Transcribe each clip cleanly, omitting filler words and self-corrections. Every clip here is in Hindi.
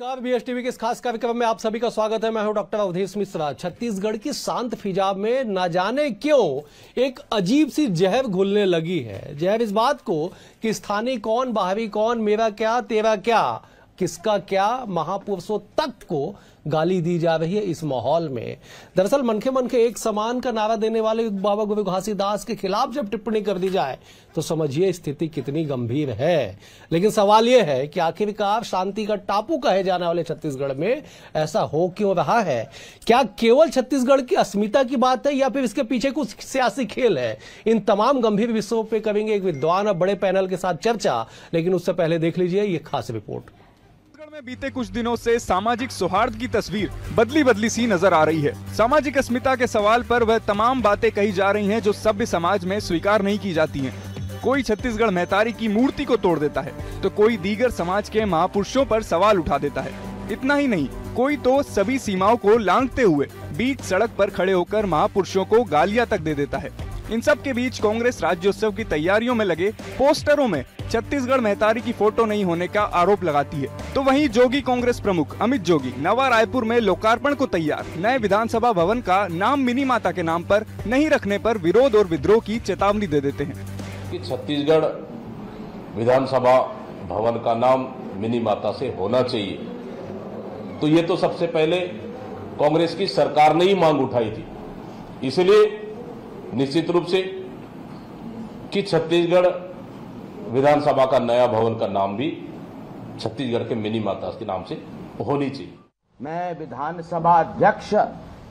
नमस्कार, बीएस टीवी के इस खास कार्यक्रम में आप सभी का स्वागत है। मैं हूं डॉक्टर अवधेश मिश्रा। छत्तीसगढ़ की शांत फिजाब में न जाने क्यों एक अजीब सी जहर घुलने लगी है। जहर इस बात को कि स्थानीय कौन, बाहरी कौन, मेरा क्या तेरा क्या, किसका क्या, महापुरुषों तक को गाली दी जा रही है इस माहौल में। दरअसल मनखे एक समान का नारा देने वाले बाबा गुरु घासीदास के खिलाफ जब टिप्पणी कर दी जाए तो समझिए स्थिति कितनी गंभीर है। लेकिन सवाल यह है कि आखिरकार शांति का टापू कहे जाने वाले छत्तीसगढ़ में ऐसा हो क्यों रहा है? क्या केवल छत्तीसगढ़ की अस्मिता की बात है या फिर इसके पीछे कुछ सियासी खेल है? इन तमाम गंभीर विषयों पर करेंगे एक विद्वान और बड़े पैनल के साथ चर्चा। लेकिन उससे पहले देख लीजिए ये खास रिपोर्ट। में बीते कुछ दिनों से सामाजिक सौहार्द की तस्वीर बदली सी नजर आ रही है। सामाजिक अस्मिता के सवाल पर वह तमाम बातें कही जा रही हैं जो सभ्य समाज में स्वीकार नहीं की जाती हैं। कोई छत्तीसगढ़ महतारी की मूर्ति को तोड़ देता है तो कोई दीगर समाज के महापुरुषों पर सवाल उठा देता है। इतना ही नहीं, कोई तो सभी सीमाओं को लांघते हुए बीच सड़क पर खड़े होकर महापुरुषों को गालियां तक दे देता है। इन सब के बीच कांग्रेस राज्योत्सव की तैयारियों में लगे पोस्टरों में छत्तीसगढ़ महतारी की फोटो नहीं होने का आरोप लगाती है। तो वहीं जोगी कांग्रेस प्रमुख अमित जोगी नवा रायपुर में लोकार्पण को तैयार नए विधानसभा भवन का नाम मिनी माता के नाम पर नहीं रखने पर विरोध और विद्रोह की चेतावनी दे देते हैं कि छत्तीसगढ़ विधानसभा भवन का नाम मिनी माता से होना चाहिए। तो ये तो सबसे पहले कांग्रेस की सरकार ने ही मांग उठाई थी। इसलिए निश्चित रूप से कि छत्तीसगढ़ विधानसभा का नया भवन का नाम भी छत्तीसगढ़ के मिनी माता के नाम से होनी चाहिए। मैं विधानसभा अध्यक्ष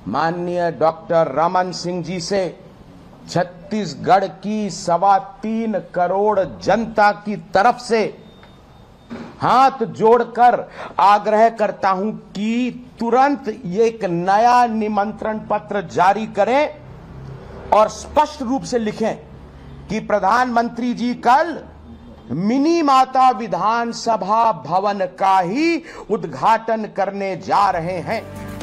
माननीय डॉक्टर रमन सिंह जी से छत्तीसगढ़ की 3.25 करोड़ जनता की तरफ से हाथ जोड़कर आग्रह करता हूं कि तुरंत एक नया निमंत्रण पत्र जारी करें और स्पष्ट रूप से लिखें कि प्रधानमंत्री जी कल मिनी माता विधानसभा भवन का ही उद्घाटन करने जा रहे हैं।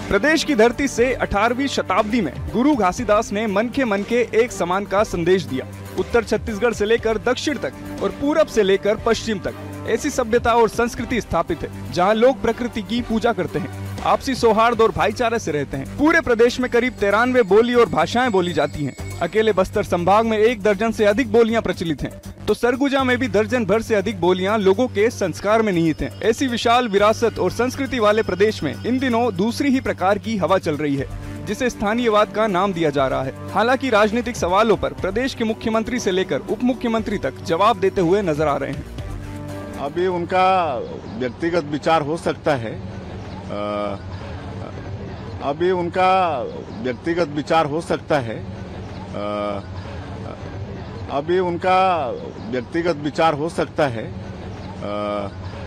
प्रदेश की धरती से 18वीं शताब्दी में गुरु घासीदास ने मन के एक समान का संदेश दिया। उत्तर छत्तीसगढ़ से लेकर दक्षिण तक और पूरब से लेकर पश्चिम तक ऐसी सभ्यता और संस्कृति स्थापित है जहां लोग प्रकृति की पूजा करते हैं, आपसी सौहार्द और भाईचारे से रहते हैं। पूरे प्रदेश में करीब 93 बोली और भाषाएं बोली जाती हैं। अकेले बस्तर संभाग में 1 दर्जन से अधिक बोलियां प्रचलित हैं, तो सरगुजा में भी दर्जन भर से अधिक बोलियां लोगों के संस्कार में निहित हैं। ऐसी विशाल विरासत और संस्कृति वाले प्रदेश में इन दिनों दूसरी ही प्रकार की हवा चल रही है, जिसे स्थानीयवाद का नाम दिया जा रहा है। हालांकि राजनीतिक सवालों पर प्रदेश के मुख्यमंत्री से लेकर उप मुख्यमंत्री तक जवाब देते हुए नजर आ रहे हैं। अभी उनका व्यक्तिगत विचार हो सकता है, अभी उनका व्यक्तिगत विचार हो सकता है, अभी उनका व्यक्तिगत विचार हो सकता है।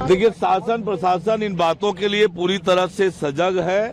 देखिए, शासन प्रशासन इन बातों के लिए पूरी तरह से सजग है।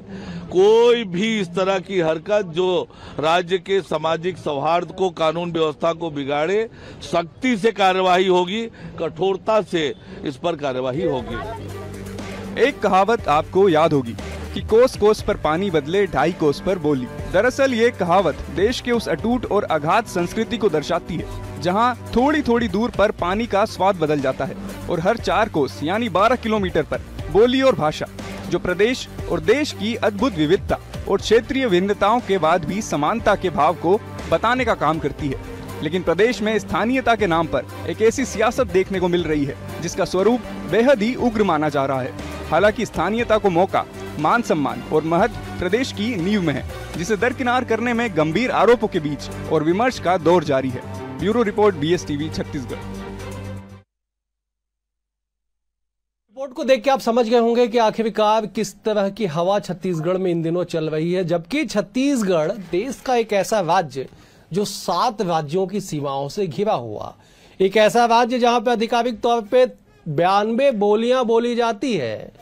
कोई भी इस तरह की हरकत जो राज्य के सामाजिक सौहार्द को, कानून व्यवस्था को बिगाड़े, सख्ती से कार्यवाही होगी, कठोरता से इस पर कार्यवाही होगी। एक कहावत आपको याद होगी कि कोस कोस पर पानी बदले 2.5 कोस पर बोली। दरअसल ये कहावत देश के उस अटूट और अगाध संस्कृति को दर्शाती है जहां थोड़ी दूर पर पानी का स्वाद बदल जाता है और हर 4 कोस यानी 12 किलोमीटर पर बोली और भाषा, जो प्रदेश और देश की अद्भुत विविधता और क्षेत्रीय भिन्नताओं के बाद भी समानता के भाव को बताने का काम करती है। लेकिन प्रदेश में स्थानीयता के नाम पर एक ऐसी सियासत देखने को मिल रही है जिसका स्वरूप बेहद ही उग्र माना जा रहा है। हालांकि स्थानीयता को मौका, मान सम्मान और महत्व प्रदेश की नींव में है, जिसे दरकिनार करने में गंभीर आरोपों के बीच और विमर्श का दौर जारी है। Bureau report, BS TV, Chhattisgarh. Report को देख के आप समझ गए होंगे कि आखिरकार किस तरह की हवा छत्तीसगढ़ में इन दिनों चल रही है। जबकि छत्तीसगढ़ देश का एक ऐसा राज्य जो 7 राज्यों की सीमाओं से घिरा हुआ, एक ऐसा राज्य जहां पर आधिकारिक तौर पे 92 बोलियां बोली जाती है।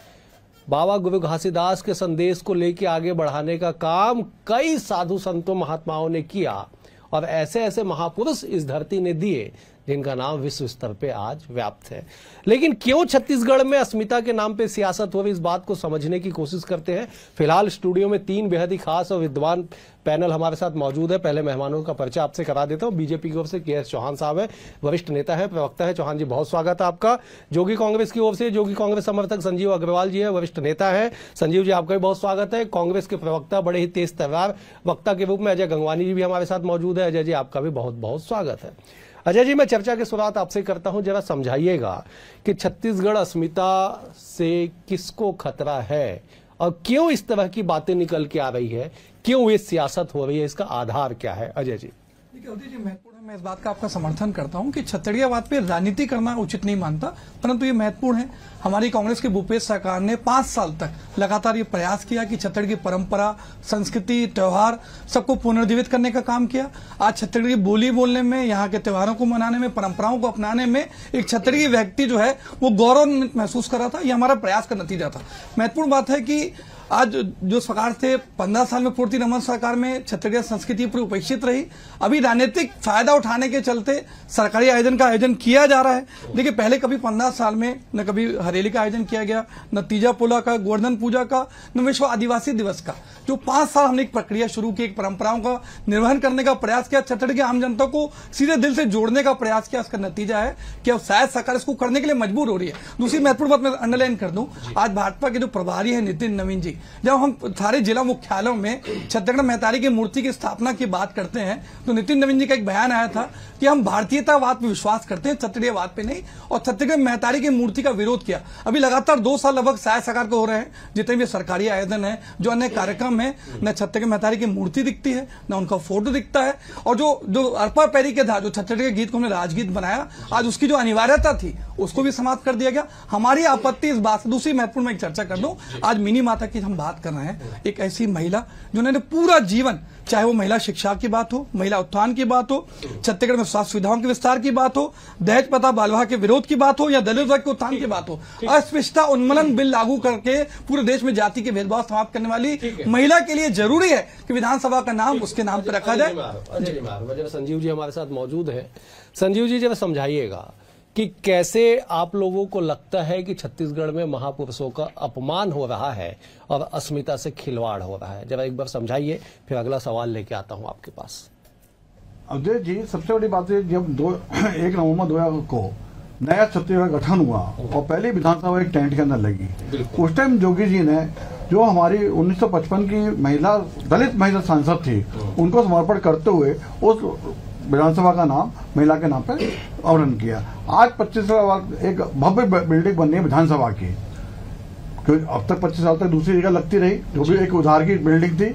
बाबा गुरु घासीदास के संदेश को लेकर आगे बढ़ाने का काम कई साधु संतों महात्माओं ने किया और ऐसे महापुरुष इस धरती ने दिए जिनका नाम विश्व स्तर पे आज व्याप्त है। लेकिन क्यों छत्तीसगढ़ में अस्मिता के नाम पे सियासत हो रही, इस बात को समझने की कोशिश करते हैं। फिलहाल स्टूडियो में 3 बेहद ही खास और विद्वान पैनल हमारे साथ मौजूद है। पहले मेहमानों का परिचय आपसे करा देता हूं। बीजेपी की ओर से के.एस. चौहान साहब है, वरिष्ठ नेता है, प्रवक्ता है। चौहान जी बहुत स्वागत है आपका। जोगी कांग्रेस की ओर से जोगी कांग्रेस समर्थक संजीव अग्रवाल जी है, वरिष्ठ नेता है। संजीव जी आपका भी बहुत स्वागत है। कांग्रेस के प्रवक्ता, बड़े ही तेज तर्रार वक्ता के रूप में अजय गंगवानी जी भी हमारे साथ मौजूद है। अजय जी आपका भी बहुत बहुत स्वागत है। अजय जी, मैं चर्चा की शुरुआत आपसे करता हूं, जरा समझाइएगा कि छत्तीसगढ़ अस्मिता से किसको खतरा है और क्यों इस तरह की बातें निकल के आ रही है, क्यों ये सियासत हो रही है, इसका आधार क्या है? अजय जी। देखिए अवधि जी, महत्वपूर्ण है, मैं इस बात का आपका समर्थन करता हूं कि छत्तीसगढ़ पे राजनीति करना उचित नहीं मानता, परंतु ये महत्वपूर्ण है। हमारी कांग्रेस की भूपेश सरकार ने 5 साल तक लगातार ये प्रयास किया कि छत्तीसगढ़ की परंपरा, संस्कृति, त्योहार सबको पुनर्जीवित करने का काम किया। आज छत्तीसगढ़ की बोली बोलने में, यहाँ के त्योहारों को मनाने में, परंपराओं को अपनाने में एक छत्तीसगढ़ी व्यक्ति जो है वो गौरव महसूस कर रहा था। ये हमारा प्रयास का नतीजा था। महत्वपूर्ण बात है कि आज जो सरकार थे 15 साल में पूर्ति रमन सरकार में छत्तीसगढ़ संस्कृति पूरी उपेक्षित रही। अभी राजनीतिक फायदा उठाने के चलते सरकारी आयोजन का आयोजन किया जा रहा है। देखिए पहले कभी 15 साल में न कभी हरेली का आयोजन किया गया, न तीजा पोला का, गोवर्धन पूजा का, न विश्व आदिवासी दिवस का। जो 5 साल हमने एक प्रक्रिया शुरू की, एक परंपराओं का निर्वहन करने का प्रयास किया, छत्तीसगढ़ की आम जनता को सीधे दिल से जोड़ने का प्रयास किया। इसका नतीजा है कि अब शायद सरकार इसको करने के लिए मजबूर हो रही है। दूसरी महत्वपूर्ण बात मैं अंडरलाइन कर दूं, आज भाजपा के जो प्रभारी है नितिन नवीन जी, जब हम सारे जिला मुख्यालयों में छत्तीसगढ़ महतारी की मूर्ति की स्थापना की बात करते हैं तो नितिन नवीन जी का एक बयान आया था कि हम भारतीयतावाद पे विश्वास करते हैं, छत्तीसगढ़वाद पे नहीं, और छत्तीसगढ़ महतारी की मूर्ति का विरोध किया। अभी लगातार 2 साल लगभग शायद सरकार को हो रहे हैं, जितने भी सरकारी आयोजन है, जो अन्य कार्यक्रम है, न छत्तीसगढ़ महतारी की मूर्ति दिखती है, न उनका फोटो दिखता है। और जो अरपा पैरी के था, जो छत्तीसगढ़ के गीत को हमने राजगीत बनाया, आज उसकी जो अनिवार्यता थी उसको भी समाप्त कर दिया गया। हमारी आपत्ति इस बात से। दूसरी महत्वपूर्ण मैं एक चर्चा कर दूं, आज मिनी माता की हम बात कर रहे हैं, एक ऐसी महिला जिन्होंने पूरा जीवन, चाहे वो महिला शिक्षा की बात हो, महिला उत्थान की बात हो, छत्तीसगढ़ में स्वास्थ्य सुविधाओं के विस्तार की बात हो, दहेज प्रथा बाल विवाह के विरोध की बात हो, या दलित वर्ग के उत्थान की बात हो, अस्पृश्यता उन्मूलन बिल लागू करके पूरे देश में जाति के भेदभाव समाप्त करने वाली महिला के लिए जरूरी है कि विधानसभा का नाम उसके नाम पर रखा जाए। संजीव जी हमारे साथ मौजूद है। संजीव जी, जब समझाइएगा कि कैसे आप लोगों को लगता है कि छत्तीसगढ़ में महापुरुषों का अपमान हो रहा है और अस्मिता से खिलवाड़ हो रहा है, जरा एक बार समझाइए, फिर अगला सवाल लेके आता हूं आपके पास। अजय जी, सबसे बड़ी बात है, जब 1 नवंबर 2000 को नया छत्तीसगढ़ गठन हुआ और पहली विधानसभा एक टेंट के अंदर लगी, उस टाइम जोगी जी ने, जो हमारी 1955 की महिला, दलित महिला सांसद थी, उनको समर्पण करते हुए उस विधानसभा का नाम महिला के नाम पर आवरण किया। आज 25 साल बाद एक भव्य बिल्डिंग बननी है विधानसभा की, क्योंकि अब तक 25 साल तक दूसरी जगह लगती रही, जो भी एक उधार की बिल्डिंग थी,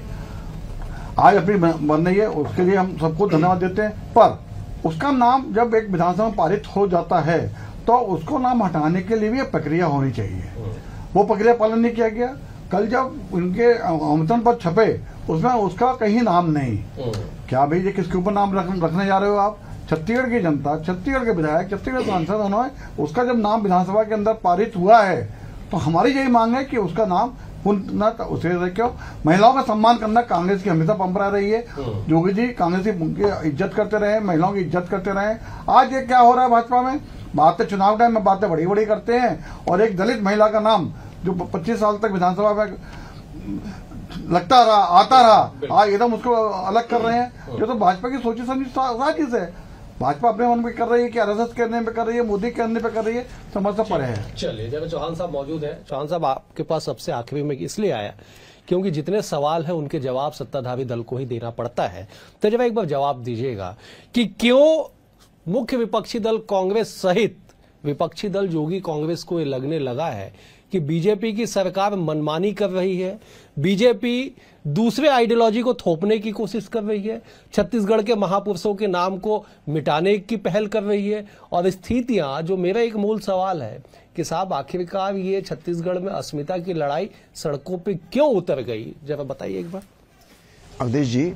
आज अपनी बन रही है। उसके लिए हम सबको धन्यवाद देते हैं। पर उसका नाम जब एक विधानसभा में पारित हो जाता है तो उसको नाम हटाने के लिए भी प्रक्रिया होनी चाहिए। वो प्रक्रिया पालन नहीं किया गया। कल जब उनके आमंत्रण पत्र छपे, उसमें उसका कहीं नाम नहीं। क्या भाई, ये किसके ऊपर नाम रखने जा रहे हो आप? छत्तीसगढ़ की जनता, छत्तीसगढ़ के विधायक, छत्तीसगढ़ सांसद, उन्होंने उसका जब नाम विधानसभा के अंदर पारित हुआ है तो हमारी यही मांग है कि उसका नाम पुनः उसे क्यों। महिलाओं का सम्मान करना कांग्रेस की हमेशा परंपरा रही है। जोगी जी कांग्रेस की इज्जत करते रहे, महिलाओं की इज्जत करते रहे। आज ये क्या हो रहा है भाजपा में, बातें चुनाव टाइम में बातें बड़ी बड़ी करते हैं, और एक दलित महिला का नाम जो 25 साल तक विधानसभा में लगता रहा, आता रहा, आज एकदम उसको अलग कर रहे हैं। ये तो भाजपा की सोची समझी साजिश है। भाजपा अपने मन में कर रही है कि आरएसएस करने पे कर रही है, मोदी करने पे कर रही है, समझ से परे है। चलिए, जब चौहान साहब मौजूद है, चौहान साहब आपके पास सबसे आखिरी में इसलिए आया क्योंकि जितने सवाल हैं उनके जवाब सत्ताधारी दल को ही देना पड़ता है। तो जब एक बार जवाब दीजिएगा कि क्यों मुख्य विपक्षी दल कांग्रेस सहित विपक्षी दल जोगी कांग्रेस को ये लगने लगा है कि बीजेपी की सरकार मनमानी कर रही है, बीजेपी दूसरे आइडियोलॉजी को थोपने की कोशिश कर रही है, छत्तीसगढ़ के महापुरुषों के नाम को मिटाने की पहल कर रही है। और स्थितियां, जो मेरा एक मूल सवाल है कि साहब आखिरकार ये छत्तीसगढ़ में अस्मिता की लड़ाई सड़कों पे क्यों उतर गई, जरा बताइए एक बार। अवधेश जी,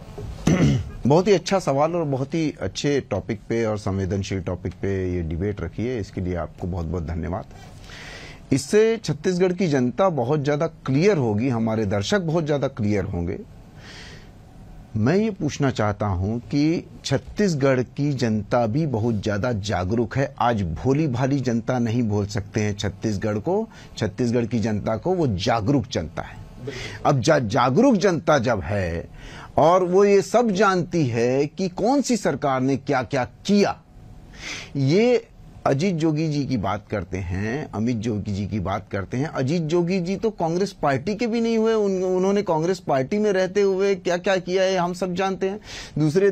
बहुत ही अच्छा सवाल और बहुत ही अच्छे टॉपिक पे और संवेदनशील टॉपिक पे ये डिबेट रखी है, इसके लिए आपको बहुत बहुत धन्यवाद। इससे छत्तीसगढ़ की जनता बहुत ज्यादा क्लियर होगी, हमारे दर्शक बहुत ज्यादा क्लियर होंगे। मैं ये पूछना चाहता हूं कि छत्तीसगढ़ की जनता भी बहुत ज्यादा जागरूक है। आज भोली भाली जनता नहीं बोल सकते हैं छत्तीसगढ़ को, छत्तीसगढ़ की जनता को, वो जागरूक जनता है। अब जागरूक जनता जब है और वो ये सब जानती है कि कौन सी सरकार ने क्या क्या किया, ये अजीत जोगी जी की बात करते हैं, अमित जोगी जी की बात करते हैं। अजीत जोगी जी तो कांग्रेस पार्टी के भी नहीं हुए, उन्होंने कांग्रेस पार्टी में रहते हुए क्या क्या किया है हम सब जानते हैं। दूसरे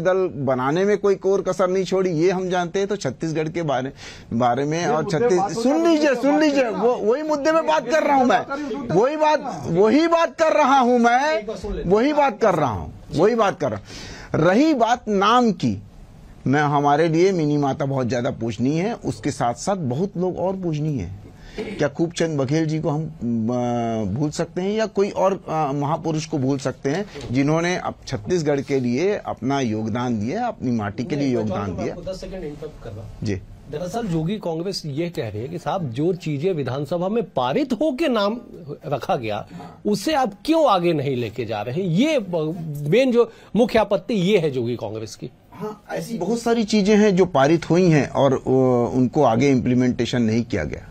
दल बनाने में कोई कोर कसर नहीं छोड़ी, ये हम जानते हैं। तो छत्तीसगढ़ के बारे में और सुन लीजिए वही मुद्दे में बात कर रहा हूं मैं, वही बात कर रहा हूं। रही बात नाम की, मैं हमारे लिए मिनी माता बहुत ज्यादा पूजनीय है, उसके साथ साथ बहुत लोग और पूजनीय है। क्या खूबचंद बघेल जी को हम भूल सकते हैं या कोई और महापुरुष को भूल सकते हैं जिन्होंने अब छत्तीसगढ़ के लिए अपना योगदान दिया, अपनी माटी के लिए योगदान दिया? 10 सेकंड इंटरप्ट कर रहा हूं जी। दरअसल जोगी कांग्रेस ये कह रही है कि साहब जो चीजें विधानसभा में पारित हो के नाम रखा गया उसे आप क्यों आगे नहीं लेके जा रहे हैं, ये मेन जो मुख्य आपत्ति ये है जोगी कांग्रेस की। हाँ, ऐसी बहुत सारी चीजें हैं जो पारित हुई हैं और उनको आगे इम्प्लीमेंटेशन नहीं किया गया।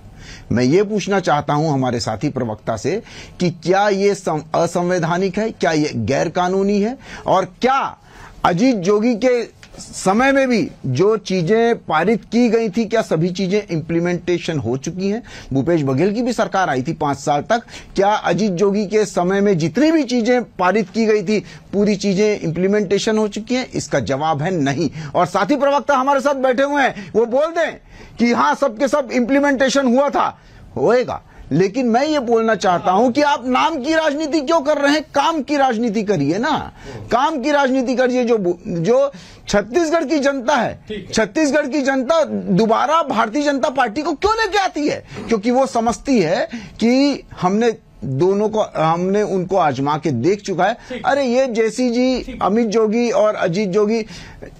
मैं ये पूछना चाहता हूं हमारे साथी प्रवक्ता से कि क्या ये असंवैधानिक है, क्या ये गैर कानूनी है, और क्या अजीत जोगी के समय में भी जो चीजें पारित की गई थी क्या सभी चीजें इम्प्लीमेंटेशन हो चुकी हैं? भूपेश बघेल की भी सरकार आई थी 5 साल तक, क्या अजीत जोगी के समय में जितनी भी चीजें पारित की गई थी पूरी चीजें इम्प्लीमेंटेशन हो चुकी हैं? इसका जवाब है नहीं। और साथी प्रवक्ता हमारे साथ बैठे हुए हैं, वो बोल दें कि हाँ सबके सब इम्प्लीमेंटेशन हुआ था, होएगा। लेकिन मैं ये बोलना चाहता हूं कि आप नाम की राजनीति क्यों कर रहे हैं? काम की राजनीति करिए ना, काम की राजनीति करिए। जो छत्तीसगढ़ की जनता है, छत्तीसगढ़ की जनता दोबारा भारतीय जनता पार्टी को क्यों लेके आती है? क्योंकि वो समझती है कि हमने उनको आजमा के देख चुका है। अरे ये जेसी जी, अमित जोगी और अजीत जोगी,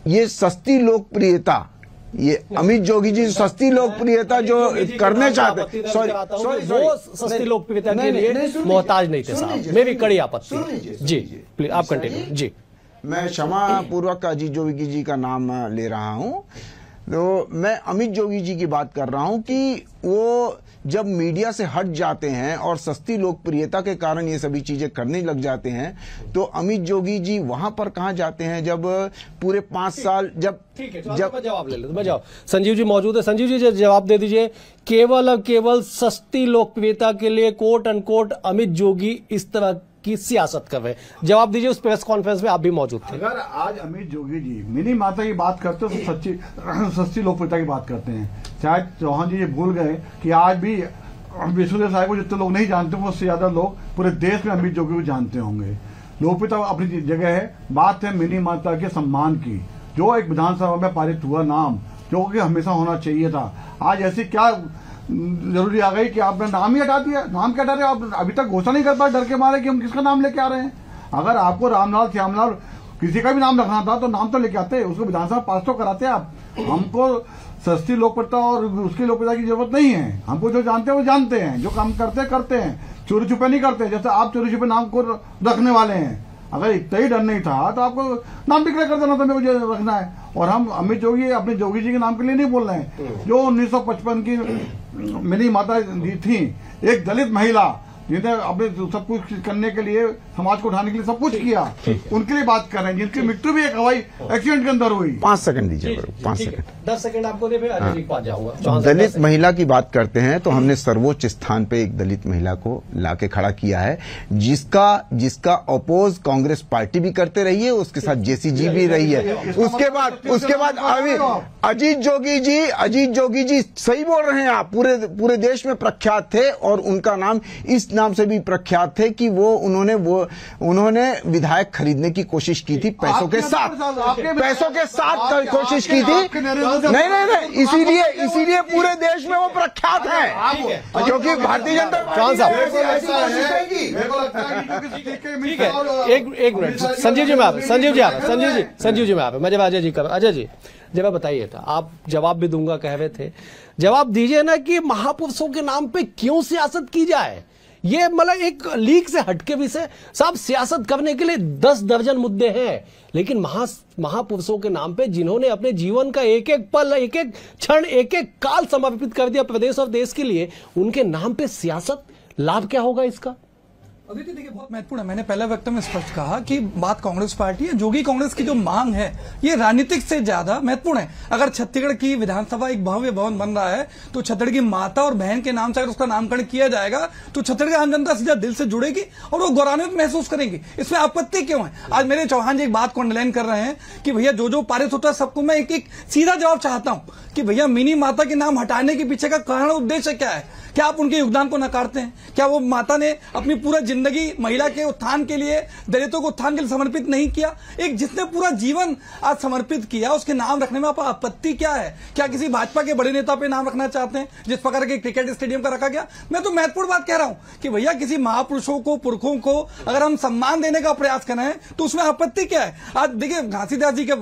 ये सस्ती लोकप्रियता, ये अमित जोगी जी सस्ती लोकप्रियता जो करने चाहते, वो सस्ती लोकप्रियता के लिए मोहताज नहीं थे साहब, मेरी कड़ी आपत्ति। जी प्लीज आप कंटिन्यू। जी मैं क्षमा पूर्वक अजीत जोगी जी का नाम ले रहा हूं, तो मैं अमित जोगी जी की बात कर रहा हूं कि वो जब मीडिया से हट जाते हैं और सस्ती लोकप्रियता के कारण ये सभी चीजें करने लग जाते हैं, तो अमित जोगी जी वहां पर कहां जाते हैं जब पूरे 5 साल जब जवाब ले लो। मैं जाओ, संजीव जी मौजूद है, संजीव जी जवाब दे दीजिए। केवल सस्ती लोकप्रियता के लिए कोट अनकोट अमित जोगी इस तरह की सियासत कर रहे हैं, जवाब दीजिए। उस प्रेस कॉन्फ्रेंस में आप भी मौजूद थे। अगर आज अमित जोगी जी मिनी माता की बात करते हो तो सस्ती लोकप्रियता की बात करते हैं। शायद चौहान जी ये भूल गए कि आज भी विश्वदेव साहब को जितने लोग नहीं जानते उससे ज्यादा लोग पूरे देश में अमित जोगी को जानते होंगे। लोकप्रियता अपनी जगह है, बात है मिनी माता के सम्मान की, जो एक विधानसभा में पारित हुआ नाम, जो कि हमेशा होना चाहिए था। आज ऐसी क्या जरूरी आ गई कि आपने नाम ही हटा दिया? नाम क्या हटा रहे? आप अभी तक घोषणा नहीं कर पाए डर के मारे कि हम किसका नाम लेके आ रहे हैं। अगर आपको रामलाल श्यामलाल किसी का भी नाम रखना था तो नाम तो लेके आते, उसको विधानसभा पास तो कराते आप। हमको सस्ती लोकप्रियता और उसकी लोकप्रियता की जरूरत नहीं है। हमको जो जानते हैं वो जानते हैं, जो काम करते हैं, चोरी छुपे नहीं करते। जैसे आप चोरी छुपे नाम को रखने वाले हैं, अगर इतना ही डर नहीं था तो आपको नाम डिक्लेयर कर देना था मेरे को रखना है। और हम अमित जोगी अपने जोगी जी के नाम के लिए नहीं बोल रहे हैं। जो 1955 की मिनी माता दी थी, एक दलित महिला जिन्हें अपने सब कुछ करने के लिए, समाज को उठाने के लिए सब कुछ किया, उनके लिए बात कर रहे हैं, जिनकी मृत्यु भी एक हवाई एक्सीडेंट के अंदर हुई। 5 सेकंड दीजिए, 5 सेकंड, 10 सेकंड आपको दे, फिर अजय जी के पास जाऊंगा। दलित महिला की बात करते हैं तो हमने सर्वोच्च स्थान पे एक दलित महिला को लाके खड़ा किया है, जिसका अपोज कांग्रेस पार्टी भी करते रही है, उसके साथ जेसी जी भी रही है। उसके बाद अभी अजीत जोगी जी सही बोल रहे हैं आप, पूरे देश में प्रख्यात थे और उनका नाम इस नाम से भी प्रख्यात थे कि उन्होंने विधायक खरीदने की कोशिश की थी, पैसों के साथ कोशिश की थी। नहीं, इसीलिए पूरे देश में वो प्रख्यात है, क्योंकि भारतीय जनता पार्टी। ठीक है, एक मिनट, संजीव जी में आप मैं जब अजय जी जरा बताइए था, आप जवाब भी दूंगा कह रहे थे, जवाब दीजिए ना कि महापुरुषों के नाम पे क्यों सियासत की जाए। ये मतलब एक लीक से हटके विषय, साहब सियासत करने के लिए 10 दर्जन मुद्दे हैं, लेकिन महापुरुषों के नाम पे जिन्होंने अपने जीवन का एक एक पल, एक एक क्षण, एक एक काल समर्पित कर दिया प्रदेश और देश के लिए, उनके नाम पे सियासत, लाभ क्या होगा इसका? अदिति देखिए बहुत महत्वपूर्ण है। मैंने पहले वक्त में स्पष्ट कहा कि बात कांग्रेस पार्टी है, जोगी कांग्रेस की जो मांग है ये राजनीतिक से ज्यादा महत्वपूर्ण है। अगर छत्तीसगढ़ की विधानसभा एक भव्य भवन बन रहा है तो छत्तीसगढ़ की माता और बहन के नाम से अगर उसका नामकरण किया जाएगा तो छत्तीसगढ़ की आम जनता सीधा दिल से जुड़ेगी और वो गौरवान्वित महसूस करेंगी। इसमें आपत्ति क्यों है? आज मेरे चौहान जी एक बात को अंडरलाइन कर रहे हैं कि भैया जो पारित होता है सबको मैं एक एक सीधा जवाब चाहता हूं कि भैया मिनी माता के नाम हटाने के पीछे का कारण उद्देश्य क्या है? क्या आप उनके योगदान को नकारते हैं? क्या वो माता ने अपनी पूरा जिंदगी महिला के उत्थान के लिए, दलितों को उत्थान के लिए समर्पित नहीं किया? एक जिसने पूरा जीवन आज समर्पित किया उसके नाम रखने में आपको आपत्ति क्या है? क्या किसी भाजपा के बड़े नेता पे नाम रखना चाहते हैं जिस प्रकार के क्रिकेट स्टेडियम का रखा गया? मैं तो महत्वपूर्ण बात कह रहा हूं कि भैया किसी महापुरुषों को, पुरखों को अगर हम सम्मान देने का प्रयास कर रहे हैं तो उसमें आपत्ति क्या है? आज देखिए घासीदास जी का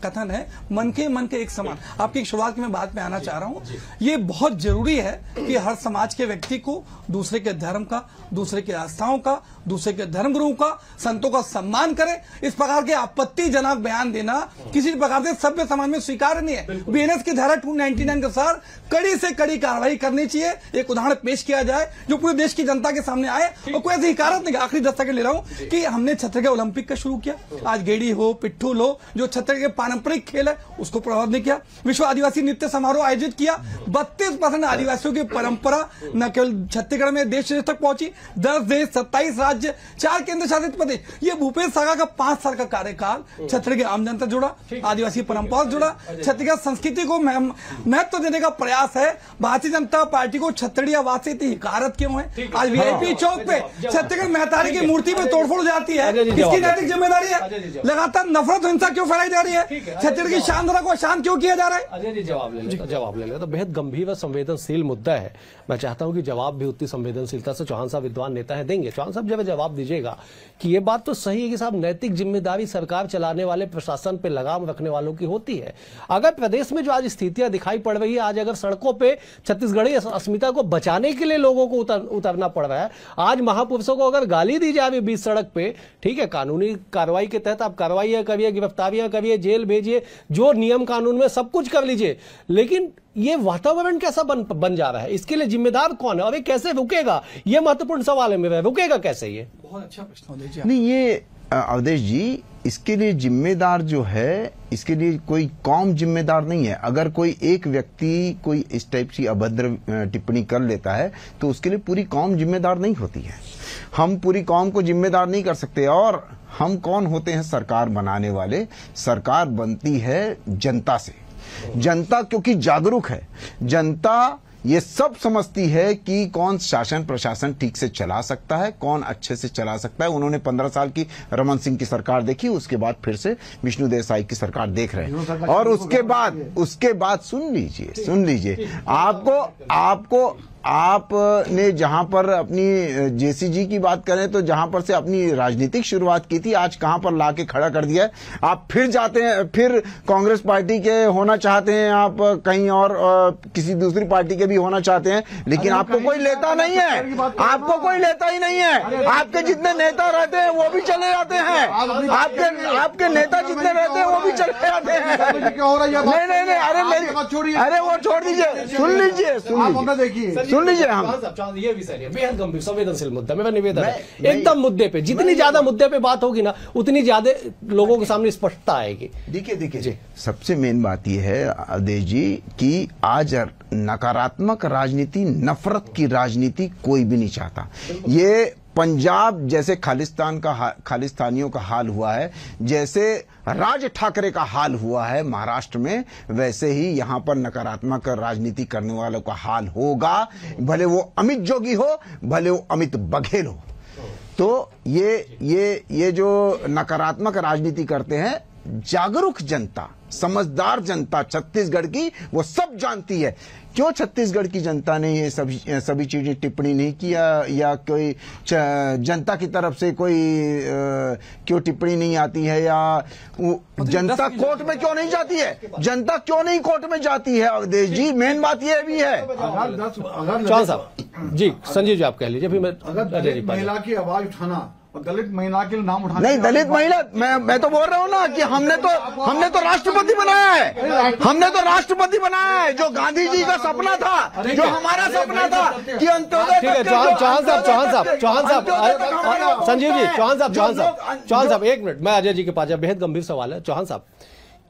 कथन है, मन के एक समान। आपकी शुरुआत में बात में आना चाह रहा हूं, ये बहुत जरूरी है कि हर समाज के व्यक्ति को दूसरे के धर्म का, दूसरे के आस्थाओं का, दूसरे के धर्मगुरुओं का, संतों का सम्मान करे। इस प्रकार के आपत्तिजनक बयान देना किसी प्रकार से सभ्य समाज में स्वीकार्य नहीं है। बीएनएस की धारा 299 के अनुसार कड़ी से कड़ी कार्रवाई करनी चाहिए। एक उदाहरण पेश किया जाए जो पूरे देश की जनता के सामने आए और कोई ऐसी हिकारत नहीं। आखिरी 10 सेकंड ले रहा हूं कि हमने छत्तीसगढ़ ओलंपिक का शुरू किया, आज गेड़ी हो, पिट्ठू लो, जो छत्तीसगढ़ के पारंपरिक खेल है उसको प्रभावित नहीं किया। विश्व आदिवासी नृत्य समारोह आयोजित किया, 32% आदिवासियों की परंपरा न केवल छत्तीसगढ़ में देश तक पहुंची। 10 देश, 27 राज्य, 4 केंद्र शासित प्रदेश। ये भूपेश सागा का 5 साल का कार्यकाल छत्तीसगढ़ की आम जनता जुड़ा, आदिवासी परंपरा जुड़ा, छत्तीसगढ़ संस्कृति को महत्व देने का प्रयास है। भारतीय जनता पार्टी को छत्तीसगढ़ी आवाज से इतनी हिकारत क्यों है? आज वीआईपी चौक पे छत्तीसगढ़ महतारी की मूर्ति पे तोड़फोड़ जाती है, इसकी नैतिक जिम्मेदारी है? लगातार नफरत हिंसा क्यों फैलाई जा रही है? छत्तीसगढ़ की शानदारा को अशांत क्यों किया जा रहा है? अजय जी जवाब ले लें। तो बेहद गंभीर व संवेदनशील मुद्दा है। मैं चाहता हूं कि जवाब भी उतनी संवेदनशीलता से चौहान साहब विद्वान नेता है देंगे। चौहान साहब जब जवाब दीजिएगा कि ये बात तो सही है कि साहब नैतिक जिम्मेदारी सरकार चलाने वाले, प्रशासन पे लगाम रखने वालों की होती है। अगर प्रदेश में जो आज स्थितियां दिखाई पड़ रही है, आज अगर सड़कों पे छत्तीसगढ़ी अस्मिता को बचाने के लिए लोगों को उतरना पड़ रहा है, आज महापुरुषों को अगर गाली दी जाए बीच सड़क पे, ठीक है, कानूनी कार्रवाई के तहत आप कार्रवाई करिए, गिरफ्तारियां करिए, जेल भेजिए, जो नियम कानून में सब कुछ कर लीजिए, लेकिन ये वातावरण कैसा बन जा रहा है? इसके लिए जिम्मेदार कौन है और ये कैसे रुकेगा? ये महत्वपूर्ण सवाल है मेरा, रुकेगा कैसे? ये बहुत अच्छा प्रश्न दीजिए। नहीं, ये अवधेश जी, इसके लिए जिम्मेदार जो है, इसके लिए कोई कौम जिम्मेदार नहीं है। अगर कोई एक व्यक्ति कोई इस टाइप की अभद्र टिप्पणी कर लेता है तो उसके लिए पूरी कौम जिम्मेदार नहीं होती है। हम पूरी कौम को जिम्मेदार नहीं कर सकते। और हम कौन होते हैं? सरकार बनाने वाले। सरकार बनती है जनता से। जनता क्योंकि जागरूक है, जनता ये सब समझती है कि कौन शासन प्रशासन ठीक से चला सकता है, कौन अच्छे से चला सकता है। उन्होंने 15 साल की रमन सिंह की सरकार देखी, उसके बाद फिर से विष्णु देसाई की सरकार देख रहे हैं। और उसके बाद सुन लीजिए, आपने जहां पर अपनी जेसीजी की बात करें तो जहां पर से अपनी राजनीतिक शुरुआत की थी, आज कहां पर लाके खड़ा कर दिया है। आप फिर जाते हैं, फिर कांग्रेस पार्टी के होना चाहते हैं, आप कहीं और किसी दूसरी पार्टी के भी होना चाहते हैं, लेकिन आपको कोई लेता नहीं है। आपको कोई लेता ही नहीं है। आपके जितने नेता रहते हैं वो भी चले जाते हैं। आपके नेता जितने रहते हैं वो भी चले जाते हैं। नहीं, अरे वो छोड़ दीजिए, सुन लीजिए। हम ये भी सही है, बेहद गंभीर संवेदनशील मुद्दा। मेरा निवेदन है एकदम मुद्दे पे, जितनी ज्यादा मुद्दे पे बात होगी ना उतनी ज्यादा लोगों के सामने स्पष्टता आएगी। देखिए सबसे मेन बात यह है अवधेश जी कि आज नकारात्मक राजनीति, नफरत की राजनीति कोई भी नहीं चाहता। ये पंजाब जैसे खालिस्तानियों का हाल हुआ है, जैसे राज ठाकरे का हाल हुआ है महाराष्ट्र में, वैसे ही यहां पर नकारात्मक राजनीति करने वालों का हाल होगा, भले वो अमित जोगी हो, भले वो अमित बघेल हो। तो ये जो नकारात्मक राजनीति करते हैं, जागरूक जनता, समझदार जनता छत्तीसगढ़ की वो सब जानती है। क्यों छत्तीसगढ़ की जनता ने ये सभी चीजें टिप्पणी नहीं किया, या कोई जनता की तरफ से कोई क्यों टिप्पणी नहीं आती है, या जनता कोर्ट में क्यों नहीं जाती है? जनता क्यों नहीं कोर्ट में जाती है अवधेश जी? मेन बात ये भी है। चौहान साहब जी, संजीव जी आप कह लीजिए, फिर मैं अगर महिला की आवाज उठाना और दलित महिला के नाम उठाना, नहीं दलित महिला, मैं तो बोल रहा हूँ ना कि हमने तो राष्ट्रपति बनाया है, हमने तो राष्ट्रपति बनाया है, जो गांधी जी का सपना था, जो हमारा सपना था कि अंत्योदय। ठीक है चौहान साहब, संजीव जी, चौहान साहब एक मिनट, मैं अजय जी के पास, बेहद गंभीर सवाल है। चौहान साहब,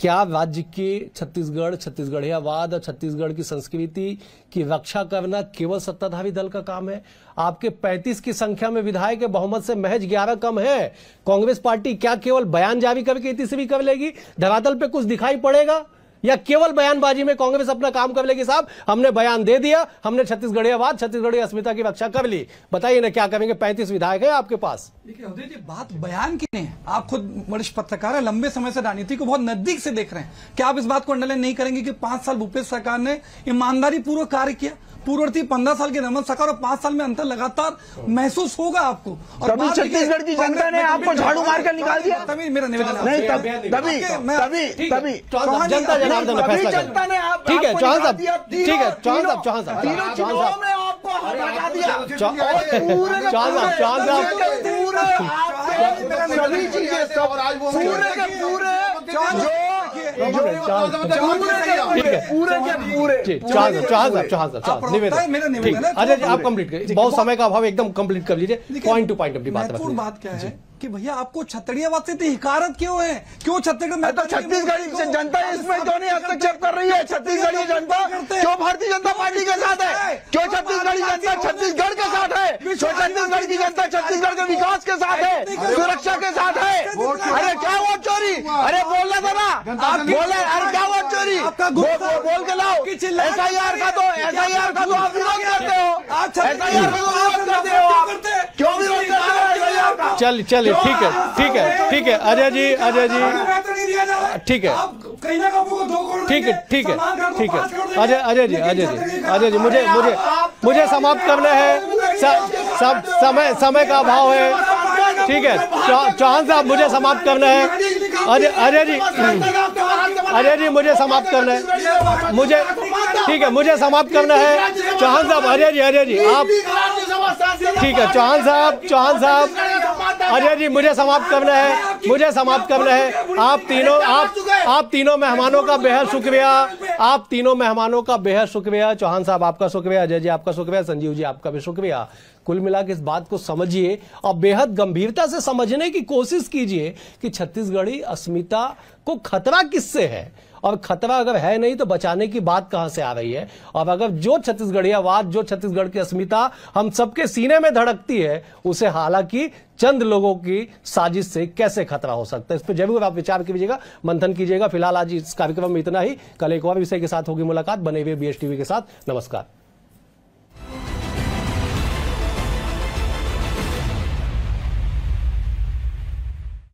क्या राज्य के छत्तीसगढ़ियावाद और छत्तीसगढ़ की संस्कृति की रक्षा करना केवल सत्ताधारी दल का काम है? आपके 35 की संख्या में विधायक के बहुमत से महज 11 कम है। कांग्रेस पार्टी क्या केवल बयान जारी करके तीसरी कर लेगी? धरातल पे कुछ दिखाई पड़ेगा, या केवल बयानबाजी में कांग्रेस अपना काम कर लेगी? साहब, हमने बयान दे दिया, हमने छत्तीसगढ़ियावाद, छत्तीसगढ़ी अस्मिता की रक्षा कर ली, बताइए ना क्या करेंगे? 35 विधायक है आपके पास। देखिए अवधेश जी, बात बयान की नहीं है। आप खुद वरिष्ठ पत्रकार है, लंबे समय से राजनीति को बहुत नजदीक से देख रहे हैं। क्या आप इस बात को अंडरलाइन नहीं करेंगे कि 5 साल भूपेश सरकार ने ईमानदारी पूर्वक कार्य किया? पूर्ववर्ती 15 साल के रमन सरकार और 5 साल में अंतर लगातार महसूस होगा आपको। और तभी छत्तीसगढ़ की जनता ने आपको झाड़ू मार कर निकाल दिया। तभी मेरा निवेदन नहीं, जनता जनार्दन ने फैसला किया। ठीक है चौहान साहब, ठीक है चौहान साहब, चौहान साहब, सभी चीजें निवेदन। अजय जी आप कंप्लीट करिए, बहुत समय का अभाव, एकदम कंप्लीट कर लीजिए, पॉइंट टू पॉइंट अपनी बात रखिए। बात क्या है कि भैया आपको छत्तीसगढ़ियावाद से इतनी हिकारत क्यों है? क्यों छत्तीसगढ़ में? तो छत्तीसगढ़ी जनता इसमें क्यों नहीं हस्तक्षेप कर रही है? छत्तीसगढ़ी जनता क्यों भारतीय जनता पार्टी के साथ है? क्यों छत्तीसगढ़ी जनता छत्तीसगढ़ के साथ है? क्यों छत्तीसगढ़ की जनता छत्तीसगढ़ के विकास के साथ है, सुरक्षा के साथ है? अरे क्या वोट चोरी? अरे बोलना था ना, आप बोले, अरे क्या वोट चोरी? बोल के लाओ। SIR का तो आप विरोध करते हो, SIR का विरोध करते हो आप, क्यों विरोध करते हो SIR का? चलिए ठीक है अजय जी, ठीक है अजय जी मुझे समाप्त करना है, सब समय का अभाव है। ठीक है चौहान साहब, मुझे समाप्त करना है। अजय जी मुझे समाप्त करना है, मुझे समाप्त करना है। चौहान साहब, अजय जी आप, ठीक है चौहान साहब, अजय जी मुझे समाप्त करना है। आप तीनों मेहमानों का बेहद शुक्रिया। चौहान साहब आपका शुक्रिया, अजय जी आपका शुक्रिया, संजीव जी आपका भी शुक्रिया। कुल मिला के इस बात को समझिए और बेहद गंभीरता से समझने की कोशिश कीजिए कि छत्तीसगढ़ी अस्मिता को खतरा किससे है, और खतरा अगर है नहीं तो बचाने की बात कहां से आ रही है। और अगर जो छत्तीसगढ़ियावाद, जो छत्तीसगढ़ की अस्मिता हम सबके सीने में धड़कती है, उसे हालांकि चंद लोगों की साजिश से कैसे खतरा हो सकता है, इस पर जरूर आप विचार कीजिएगा, मंथन कीजिएगा। फिलहाल आज इस कार्यक्रम में इतना ही। कल एक और विषय के साथ होगी मुलाकात। बने हुए BS TV के साथ। नमस्कार।